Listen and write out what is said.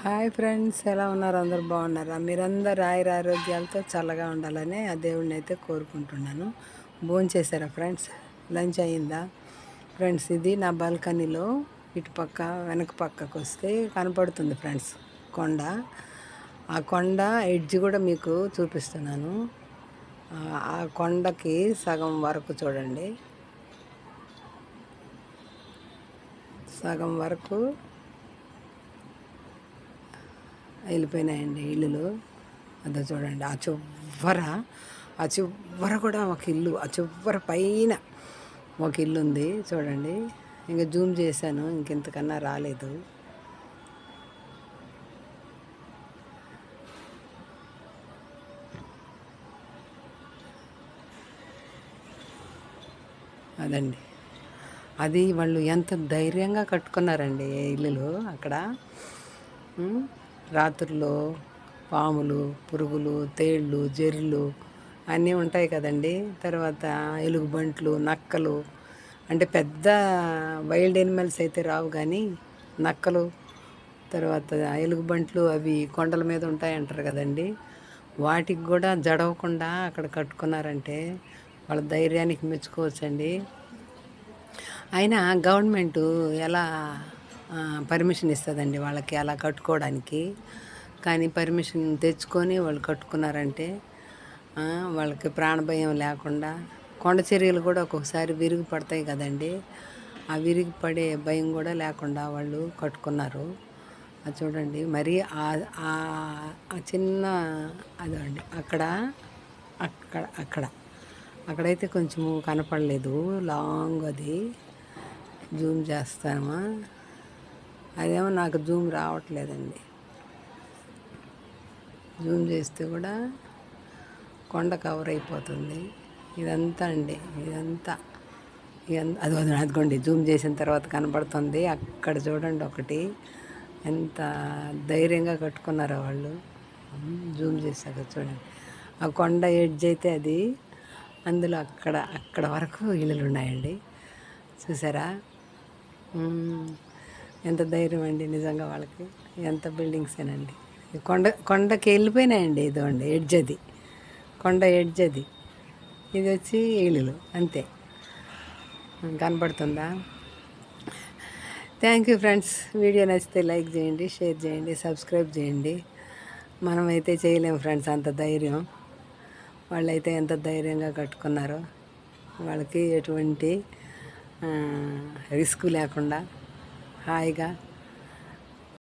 Hi friends, ఎలా ఉన్నారు? అందరు బాగున్నారా? మీరందరూ ఆరోగ్యాలతో చల్లగా ఉండాలని ఆ దేవుడిని అయితే కోరుకుంటున్నాను. భోంచేశారా ఫ్రెండ్స్? లంచ్ అయిందా ఫ్రెండ్స్? ఇది నా బాల్కనీలో ఇటుపక్క వెనక పక్కకు వస్తే కనపడుతుంది ఫ్రెండ్స్ కొండ. ఆ కొండ ఎడ్జ్ కూడా మీకు చూపిస్తున్నాను. ఆ కొండకి సగం వరకు చూడండి, సగం వరకు వెళ్ళిపోయినాయండి ఇల్లులు. అదో చూడండి, ఆ చివర కూడా ఒక ఇల్లు, ఆ చివర పైన ఒక ఇల్లు ఉంది చూడండి. ఇంకా జూమ్ చేశాను, ఇంకెంతకన్నా రాలేదు. అదండి, అది వాళ్ళు ఎంత ధైర్యంగా కట్టుకున్నారండి ఇల్లులు అక్కడ. రాత్రుల్లో పాములు, పురుగులు, తేళ్ళు, జెర్లు అన్నీ ఉంటాయి కదండి. తర్వాత ఎలుగుబంట్లు, నక్కలు, అంటే పెద్ద వైల్డ్ ఎనిమల్స్ అయితే రావు, కానీ నక్కలు, తర్వాత ఎలుగుబంట్లు అవి కొండల మీద ఉంటాయంటారు కదండి. వాటికి కూడా జడవకుండా అక్కడ కట్టుకున్నారంటే వాళ్ళ ధైర్యానికి మెచ్చుకోవచ్చండి. అయినా గవర్నమెంటు ఎలా పర్మిషన్ ఇస్తుందండి వాళ్ళకి అలా కట్టుకోవడానికి? కానీ పర్మిషన్ తెచ్చుకొని వాళ్ళు కట్టుకున్నారంటే వాళ్ళకి ప్రాణభయం లేకుండా. కొండ చర్యలు కూడా ఒక్కొక్కసారి విరిగి పడతాయి కదండి, ఆ విరిగి పడే భయం కూడా లేకుండా వాళ్ళు కట్టుకున్నారు. అది చూడండి, మరి ఆ చిన్న అదండి అక్కడ అక్కడ అక్కడ అక్కడైతే కొంచెము కనపడలేదు, లాంగ్ అది. జూమ్ చేస్తామా? అదేమో నాకు జూమ్ రావట్లేదండి. జూమ్ చేస్తే కూడా కొండ కవర్ అయిపోతుంది. ఇదంతా అండి, ఇదంతా అది అదిగోండి, జూమ్ చేసిన తర్వాత కనబడుతుంది. అక్కడ చూడండి ఒకటి, ఎంత ధైర్యంగా కట్టుకున్నారో వాళ్ళు. జూమ్ చేశాక చూడండి, ఆ కొండ ఎడ్జ్ అయితే అది, అందులో అక్కడ వరకు ఇల్లులు ఉన్నాయండి. చూసారా ఎంత ధైర్యం అండి నిజంగా వాళ్ళకి. ఎంత బిల్డింగ్సేనండి, కొండకి వెళ్ళిపోయినాయండి. ఇదండి ఎడ్జ్, అది కొండ ఎడ్జ్, అది ఇది వచ్చి ఇల్లులు అంతే. కనపడుతుందా? Thank you friends. వీడియో నచ్చితే లైక్ చేయండి, షేర్ చేయండి, సబ్స్క్రైబ్ చేయండి. మనమైతే చేయలేము ఫ్రెండ్స్ అంత ధైర్యం. వాళ్ళైతే ఎంత ధైర్యంగా కట్టుకున్నారో, వాళ్ళకి ఎటువంటి రిస్క్ లేకుండా హాయిగా